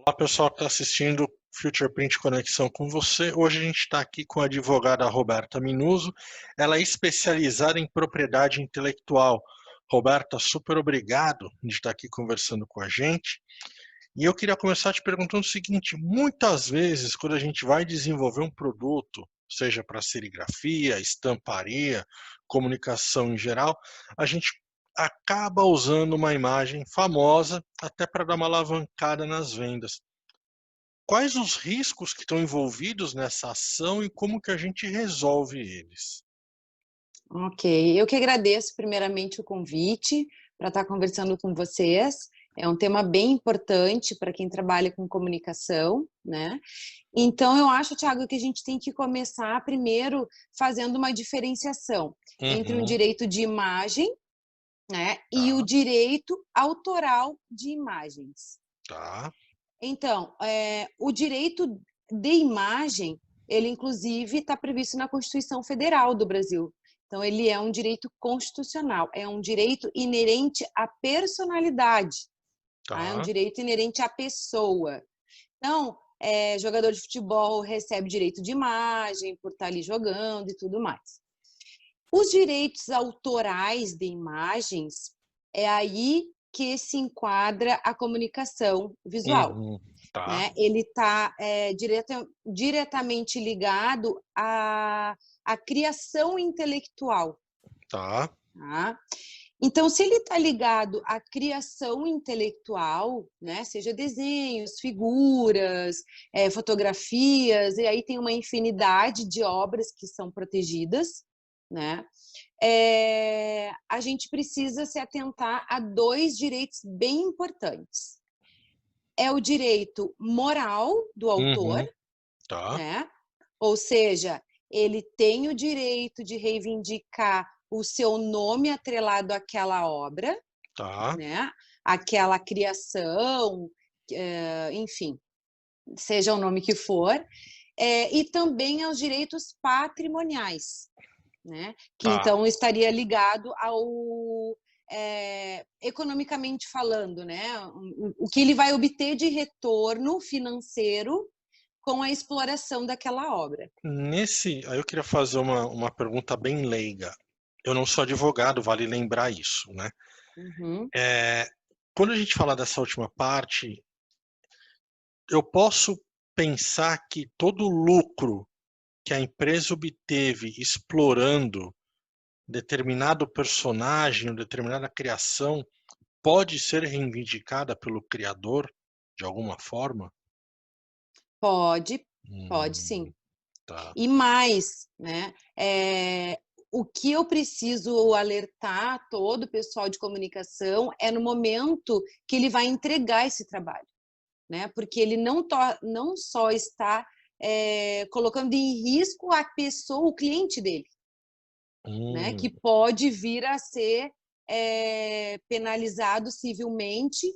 Olá, pessoal que está assistindo Futureprint Conexão com você. Hoje a gente está aqui com a advogada Roberta Minuso. Ela é especializada em propriedade intelectual. Roberta, super obrigado de estar aqui conversando com a gente. E eu queria começar te perguntando o seguinte: muitas vezes, quando a gente vai desenvolver um produto, seja para serigrafia, estamparia, comunicação em geral, a gente acaba usando uma imagem famosa até para dar uma alavancada nas vendas. Quais os riscos que estão envolvidos nessa ação e como que a gente resolve eles? Ok, eu que agradeço primeiramente o convite para estar conversando com vocês. É um tema bem importante para quem trabalha com comunicação, né? Então, eu acho, Thiago, que a gente tem que começar primeiro fazendo uma diferenciação entre um Uhum, direito de imagem, né, e o tá, direito autoral de imagens. tá. Então, o direito de imagem, ele inclusive está previsto na Constituição Federal do Brasil. Então, ele é um direito constitucional, é um direito inerente à personalidade, tá? É um Tá. direito inerente à pessoa. Então, jogador de futebol recebe direito de imagem por estar ali jogando e tudo mais. Os direitos autorais de imagens, é aí que se enquadra a comunicação visual, Uhum, tá, né? Ele está diretamente ligado à criação intelectual, tá. tá? Então, se ele está ligado à criação intelectual, né, seja desenhos, figuras, fotografias, e aí tem uma infinidade de obras que são protegidas, né? A gente precisa se atentar a dois direitos bem importantes. É o direito moral do autor, Uhum, tá, né? Ou seja, ele tem o direito de reivindicar o seu nome atrelado àquela obra, tá, né? Aquela criação, enfim, seja o nome que for, e também aos direitos patrimoniais, né? Que tá. então estaria ligado ao economicamente falando, né? O que ele vai obter de retorno financeiro com a exploração daquela obra. Aí eu queria fazer uma pergunta bem leiga. Eu não sou advogado, vale lembrar isso, né? Uhum. É, quando a gente fala dessa última parte, eu posso pensar que todo o lucro que a empresa obteve explorando determinado personagem ou determinada criação pode ser reivindicada pelo criador de alguma forma? Pode, pode Hum, sim. tá. E mais, né? O que eu preciso alertar todo o pessoal de comunicação é no momento que ele vai entregar esse trabalho, né? Porque ele não só está colocando em risco a pessoa, o cliente dele, né? Hum, Que pode vir a ser penalizado civilmente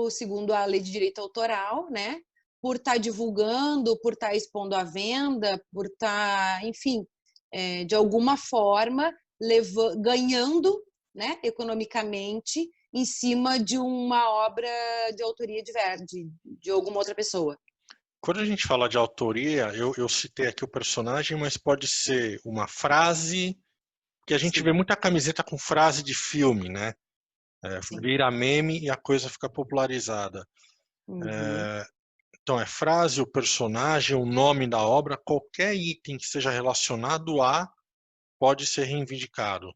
segundo a lei de direito autoral, né? Por estar divulgando, por estar expondo à venda, por estar, enfim, de alguma forma ganhando, né, economicamente em cima de uma obra de autoria de alguma outra pessoa. quando a gente fala de autoria, eu citei aqui o personagem, mas pode ser uma frase, porque a gente vê Sim, muita camiseta com frase de filme, né? sim. Vira meme e a coisa fica popularizada. Uhum. Então é frase, o personagem, o nome da obra, qualquer item que seja relacionado a pode ser reivindicado.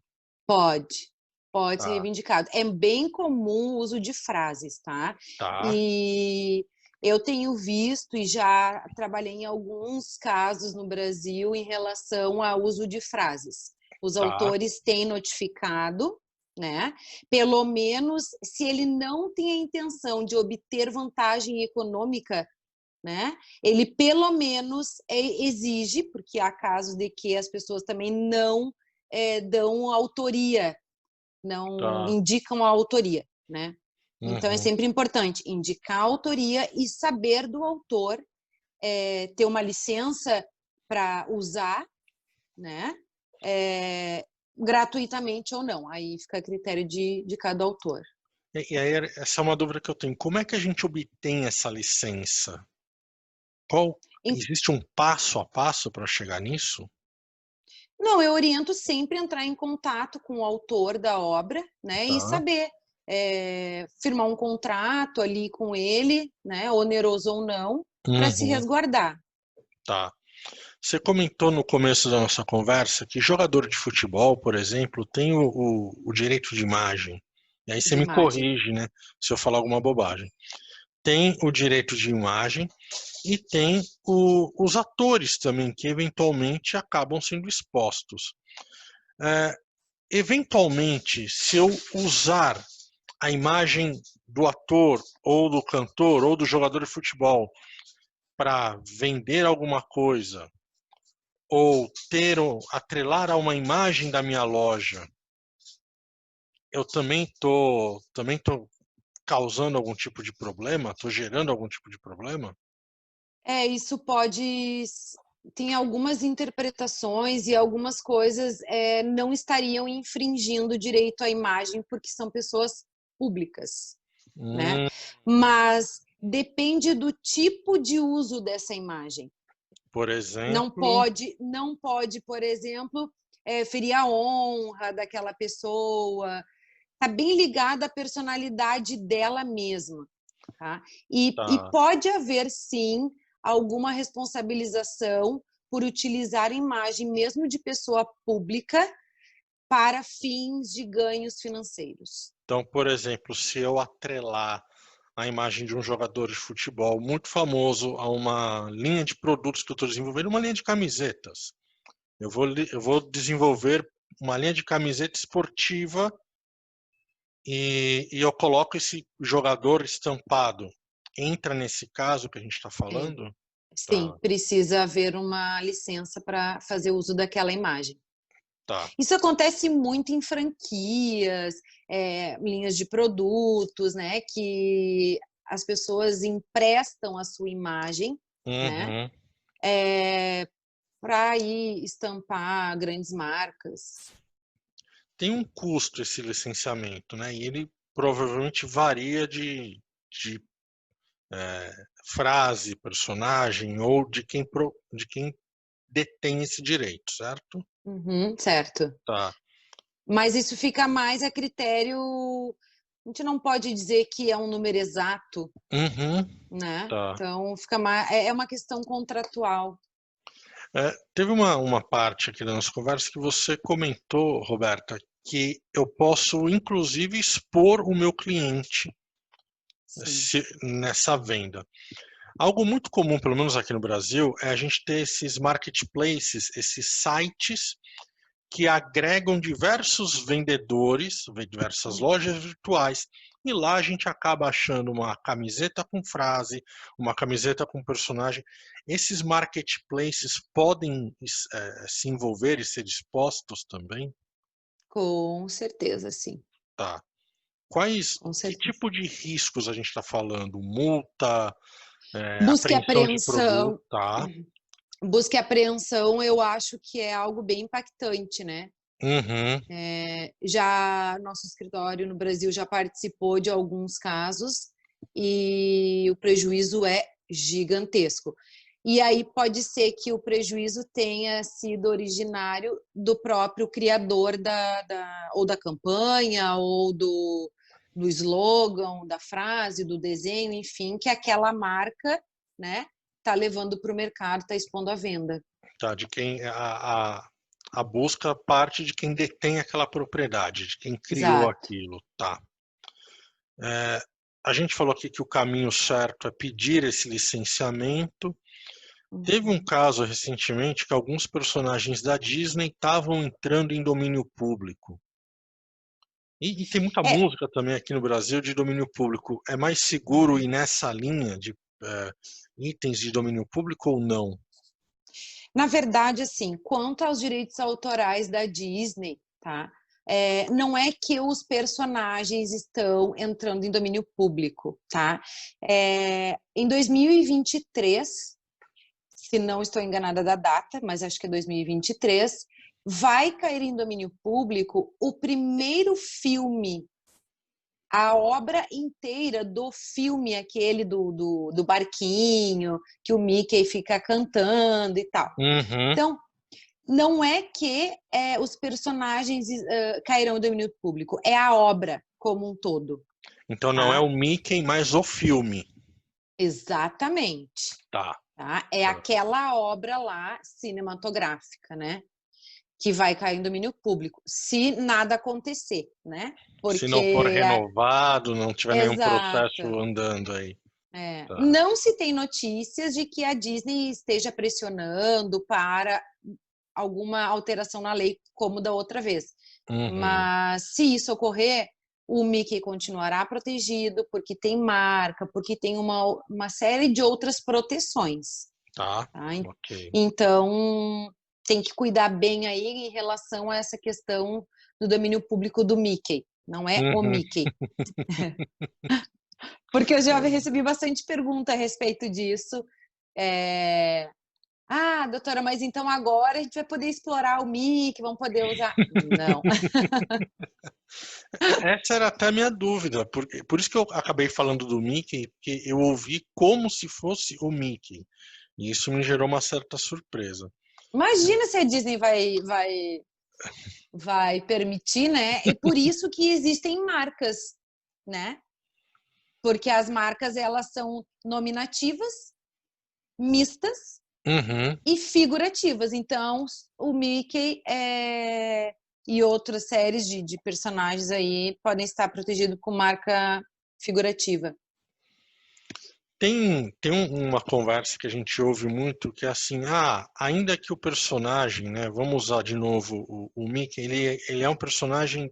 Pode, pode ser Tá, reivindicado. É bem comum o uso de frases, tá? tá, E eu tenho visto e já trabalhei em alguns casos no Brasil em relação ao uso de frases. Os tá, autores têm notificado, né? Pelo menos se ele não tem a intenção de obter vantagem econômica, né? Ele pelo menos exige, porque há casos de que as pessoas também não dão autoria, não tá. indicam a autoria, né? Então é Uhum. sempre importante indicar a autoria e saber do autor, ter uma licença para usar, né? Gratuitamente ou não, aí fica a critério de cada autor. E aí, essa é uma dúvida que eu tenho. Como é que a gente obtém essa licença? Existe um passo a passo para chegar nisso? Não, eu oriento sempre a entrar em contato com o autor da obra, né, e Tá. saber, firmar um contrato ali com ele, né, oneroso ou não, para se Uhum, resguardar. tá. Você comentou no começo da nossa conversa que jogador de futebol, por exemplo, tem o direito de imagem. E aí você De me imagem. corrige, né, se eu falar alguma bobagem. Tem o direito de imagem e tem os atores também, que eventualmente acabam sendo expostos. É, eventualmente, se eu usar a imagem do ator, ou do cantor, ou do jogador de futebol para vender alguma coisa, ou atrelar a uma imagem da minha loja, eu também tô causando algum tipo de problema? Estou gerando algum tipo de problema? Isso pode tem algumas interpretações e algumas coisas, não estariam infringindo o direito à imagem, porque são pessoas públicas, né. Hum, Mas depende do tipo de uso dessa imagem. por Não exemplo, pode não pode, por exemplo, ferir a honra daquela pessoa, tá bem ligada à personalidade dela mesma, tá. E tá. pode haver sim, alguma responsabilização por utilizar imagem, mesmo de pessoa pública, para fins de ganhos financeiros. Então, por exemplo, se eu atrelar a imagem de um jogador de futebol muito famoso a uma linha de produtos que eu estou desenvolvendo, uma linha de camisetas. Eu vou desenvolver uma linha de camiseta esportiva e eu coloco esse jogador estampado. Entra nesse caso que a gente está É. falando? Sim, Tá, precisa haver uma licença para fazer uso daquela imagem. tá. Isso acontece muito em franquias, linhas de produtos, né, que as pessoas emprestam a sua imagem, né, Uhum. para ir estampar grandes marcas. Tem um custo esse licenciamento, né? E ele provavelmente varia de frase, personagem ou de quem detém esse direito, certo? Uhum, certo. Tá. Mas isso fica mais a critério, a gente não pode dizer que é um número exato, Uhum, né, tá. então fica mais é uma questão contratual. Teve uma parte aqui da nossa conversa que você comentou, Roberta, que eu posso inclusive expor o meu cliente Sim. nessa venda. Algo muito comum, pelo menos aqui no Brasil, é a gente ter esses marketplaces, esses sites que agregam diversos vendedores, diversas lojas virtuais, e lá a gente acaba achando uma camiseta com frase, uma camiseta com personagem. Esses marketplaces podem se envolver e ser expostos também? Com certeza, sim, Tá. com Que certeza. tipo de riscos a gente está falando? Multa, Busca e apreensão de produto, apreensão tá? busca e apreensão eu acho que é algo bem impactante, né. Uhum, Já nosso escritório no Brasil já participou de alguns casos, e o prejuízo é gigantesco. E aí pode ser que o prejuízo tenha sido originário do próprio criador da ou da campanha ou do slogan, da frase, do desenho, enfim, que aquela marca, né, tá levando para o mercado, tá expondo à venda. tá. De quem a busca parte de quem detém aquela propriedade, de quem criou Exato. aquilo, tá? É, a gente falou aqui que o caminho certo é pedir esse licenciamento. Teve um Uhum. caso recentemente que alguns personagens da Disney estavam entrando em domínio público. E tem muita É, música também aqui no Brasil de domínio público. É mais seguro ir nessa linha de itens de domínio público ou não? na verdade, assim, quanto aos direitos autorais da Disney, tá? Não é que os personagens estão entrando em domínio público, tá? Em 2023, se não estou enganada da data, mas acho que é 2023, vai cair em domínio público o primeiro filme a obra inteira do filme, aquele do barquinho, que o Mickey fica cantando e tal. Uhum. Então, não é que os personagens cairão do domínio público, é a obra como um todo. Então não é Tá? o Mickey, mas o filme. Exatamente. Tá. Tá? É Tá. aquela obra lá cinematográfica, né? Que vai cair em domínio público, se nada acontecer, né? Se não for Porque renovado, não tiver nenhum processo exato. andando aí. Tá. Não se tem notícias de que a Disney esteja pressionando para alguma alteração na lei, como da outra vez. Uhum. Mas se isso ocorrer, o Mickey continuará protegido, porque tem marca, porque tem uma série de outras proteções. Tá. Tá? Ok. Então, tem que cuidar bem aí em relação a essa questão do domínio público do Mickey. Não é o Uhum. Mickey. Porque eu já recebi bastante pergunta a respeito disso. Ah, doutora, mas então agora a gente vai poder explorar o Mickey, vamos poder usar. Não. Essa era até a minha dúvida, por isso que eu acabei falando do Mickey, porque eu ouvi como se fosse o Mickey. E isso me gerou uma certa surpresa. Imagina se a Disney vai permitir, né? E por isso que existem marcas, né? Porque as marcas elas são nominativas, mistas Uhum. e figurativas. Então, o Mickey e outras séries de personagens aí podem estar protegidos com marca figurativa. Uma conversa que a gente ouve muito que é assim, ainda que o personagem, né, vamos usar de novo o Mickey, ele é um personagem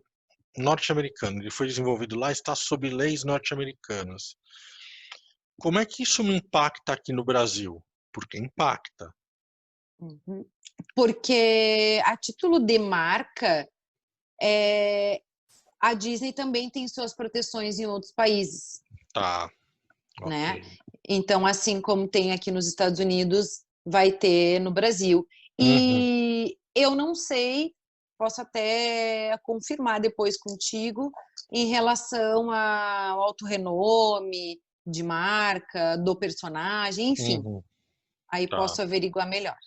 norte-americano, ele foi desenvolvido lá, está sob leis norte-americanas. Como é que isso me impacta aqui no Brasil? Porque impacta. Uhum. Porque a título de marca, a Disney também tem suas proteções em outros países, Tá, né? ok. Então, assim como tem aqui nos Estados Unidos, vai ter no Brasil. Uhum, E eu não sei, posso até confirmar depois contigo, em relação ao alto renome de marca, do personagem, enfim. uhum, Aí tá. posso averiguar melhor.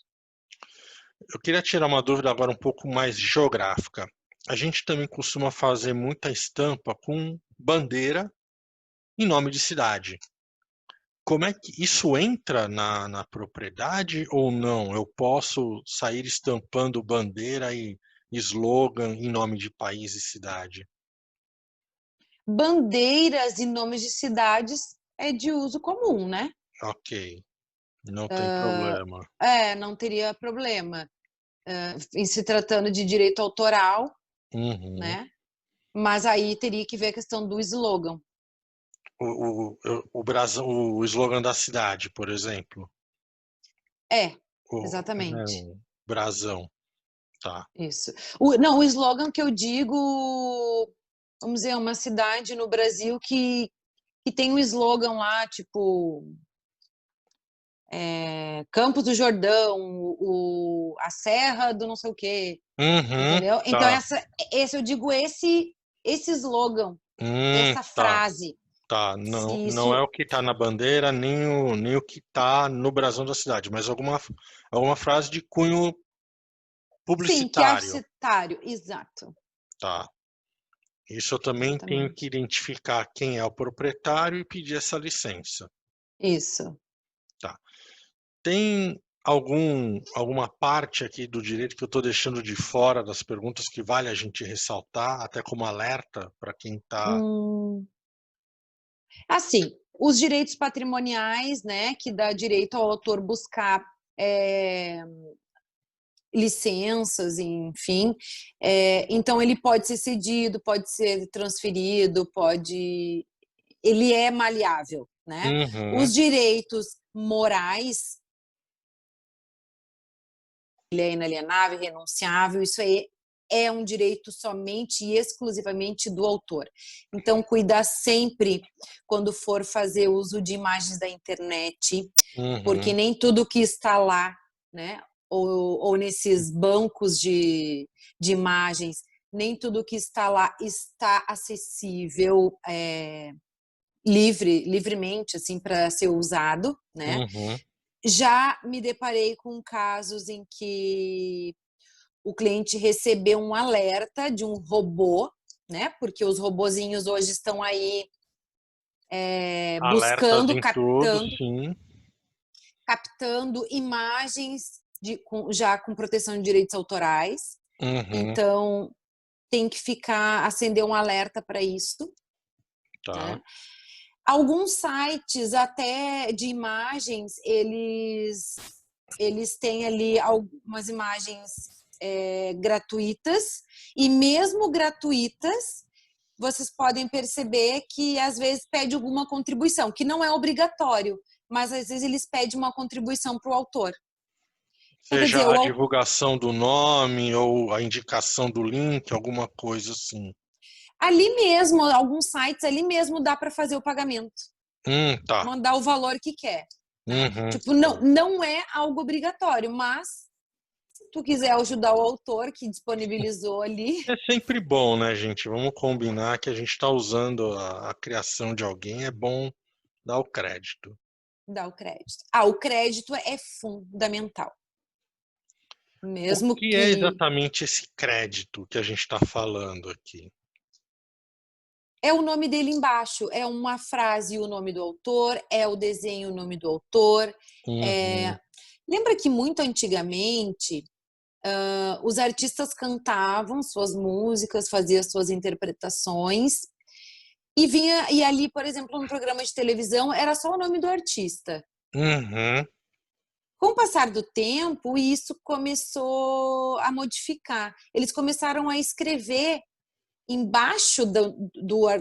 Eu queria tirar uma dúvida agora um pouco mais geográfica. A gente também costuma fazer muita estampa com bandeira em nome de cidade. Como é que isso entra na propriedade ou não? Eu posso sair estampando bandeira e slogan em nome de país e cidade? Bandeiras e nomes de cidades é de uso comum, né? Ok, não tem problema. Não teria problema. Em se tratando de direito autoral, Uhum. né? Mas aí teria que ver a questão do slogan. O slogan da cidade, por exemplo. Exatamente. O brasão, tá. Isso. Não, o slogan que eu digo, vamos dizer, uma cidade no Brasil que tem um slogan lá, tipo, Campos do Jordão, a Serra do não sei o quê, Uhum, entendeu? Então, tá. eu digo esse slogan, essa Tá, frase. tá. Se Não, não é isso, o que tá na bandeira, nem o que tá no brasão da cidade, mas alguma frase de cunho sim, que é publicitário. arcetário, exato, Tá. Isso eu também tenho que exatamente. identificar quem é o proprietário e pedir essa licença. Isso. Tá. Tem alguma parte aqui do direito que eu estou deixando de fora das perguntas que vale a gente ressaltar, até como alerta para quem está. Hum, assim, os direitos patrimoniais, né, que dá direito ao autor buscar é, licenças, enfim. Então, ele pode ser cedido, pode ser transferido, pode. Ele é maleável, né? Uhum, Os direitos morais, ele é inalienável, renunciável, isso aí é um direito somente e exclusivamente do autor. Então, cuidar sempre quando for fazer uso de imagens da internet, porque uhum, nem tudo que está lá, né, ou nesses bancos de imagens, nem tudo que está lá está acessível livremente assim para ser usado, né? Uhum. Já me deparei com casos em que o cliente recebeu um alerta de um robô, né? Porque os robozinhos hoje estão aí Alertas buscando, em tudo, sim. captando imagens já com proteção de direitos autorais. Uhum. Então, tem que acender um alerta para isso, Tá. né? Alguns sites até de imagens, eles têm ali algumas imagens gratuitas, e mesmo gratuitas, vocês podem perceber que às vezes pede alguma contribuição, que não é obrigatório, mas às vezes eles pedem uma contribuição para o autor. Então, quer dizer, Seja a divulgação do nome ou a indicação do link, alguma coisa assim. ali mesmo, alguns sites ali mesmo dá para fazer o pagamento. Tá. Mandar o valor que quer, né? Uhum, Tipo, não é algo obrigatório, mas se tu quiser ajudar o autor que disponibilizou ali, É sempre bom, né, gente? Vamos combinar que a gente está usando a criação de alguém, é bom dar o crédito. dá o crédito. O crédito é fundamental. O Mesmo que é que exatamente esse crédito que a gente está falando aqui? é o nome dele embaixo, é uma frase o nome do autor, é o desenho o nome do autor. Uhum, Lembra que muito antigamente os artistas cantavam suas músicas, faziam suas interpretações e ali, por exemplo, no programa de televisão era só o nome do artista. uhum, Com o passar do tempo, isso começou a modificar. Eles começaram a escrever embaixo do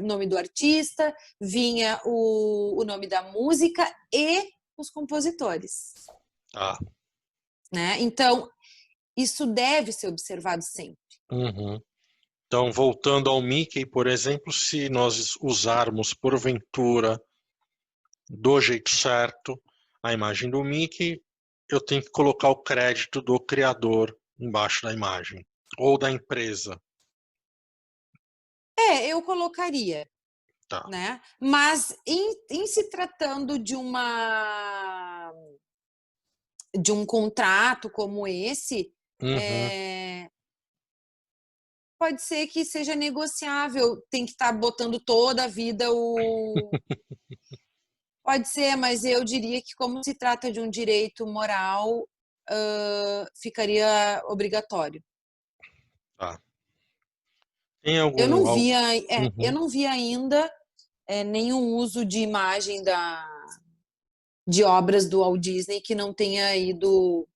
nome do artista, vinha o nome da música e os compositores, tá. né? Então, isso deve ser observado sempre. Uhum. Então, voltando ao Mickey, por exemplo, se nós usarmos porventura do jeito certo a imagem do Mickey, eu tenho que colocar o crédito do criador embaixo da imagem ou da empresa. Eu colocaria, Tá. né? Mas em se tratando de um contrato como esse, Uhum. é, pode ser que seja negociável, tem que estar botando toda a vida o. Pode ser, mas eu diria que, como se trata de um direito moral, ficaria obrigatório. Tá. Tem Eu algum. não vi, eu Uhum. não vi ainda nenhum uso de imagem de obras do Walt Disney que não tenha ido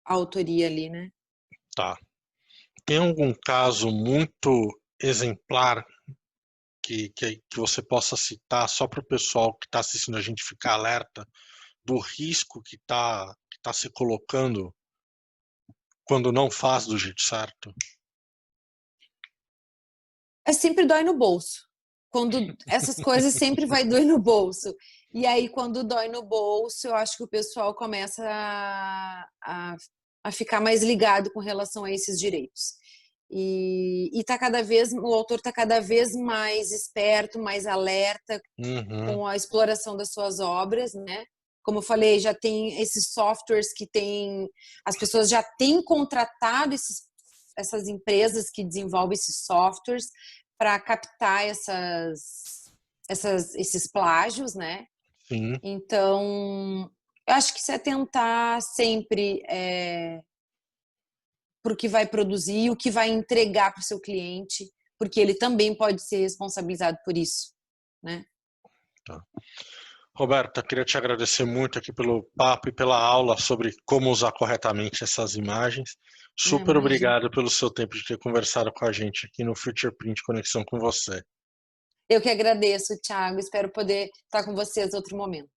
a autoria ali, né? Tá. Tem algum caso muito exemplar que você possa citar só para o pessoal que está assistindo a gente ficar alerta do risco que tá se colocando quando não faz do jeito certo? Sempre dói no bolso. Quando essas coisas sempre vai doer no bolso. E aí, quando dói no bolso, eu acho que o pessoal começa a ficar mais ligado com relação a esses direitos. E tá o autor está cada vez mais esperto, mais alerta Uhum. com a exploração das suas obras, né? Como eu falei, já tem esses softwares as pessoas já têm contratado essas empresas que desenvolvem esses softwares para captar esses plágios, né? Sim. Então, eu acho que se atentar sempre para o que vai produzir, o que vai entregar para o seu cliente, porque ele também pode ser responsabilizado por isso, né? Tá. Roberta, queria te agradecer muito aqui pelo papo e pela aula sobre como usar corretamente essas imagens. Super Imagina. obrigado pelo seu tempo de ter conversado com a gente aqui no Future Print Conexão com você. Eu que agradeço, Thiago. Espero poder estar com vocês outro momento.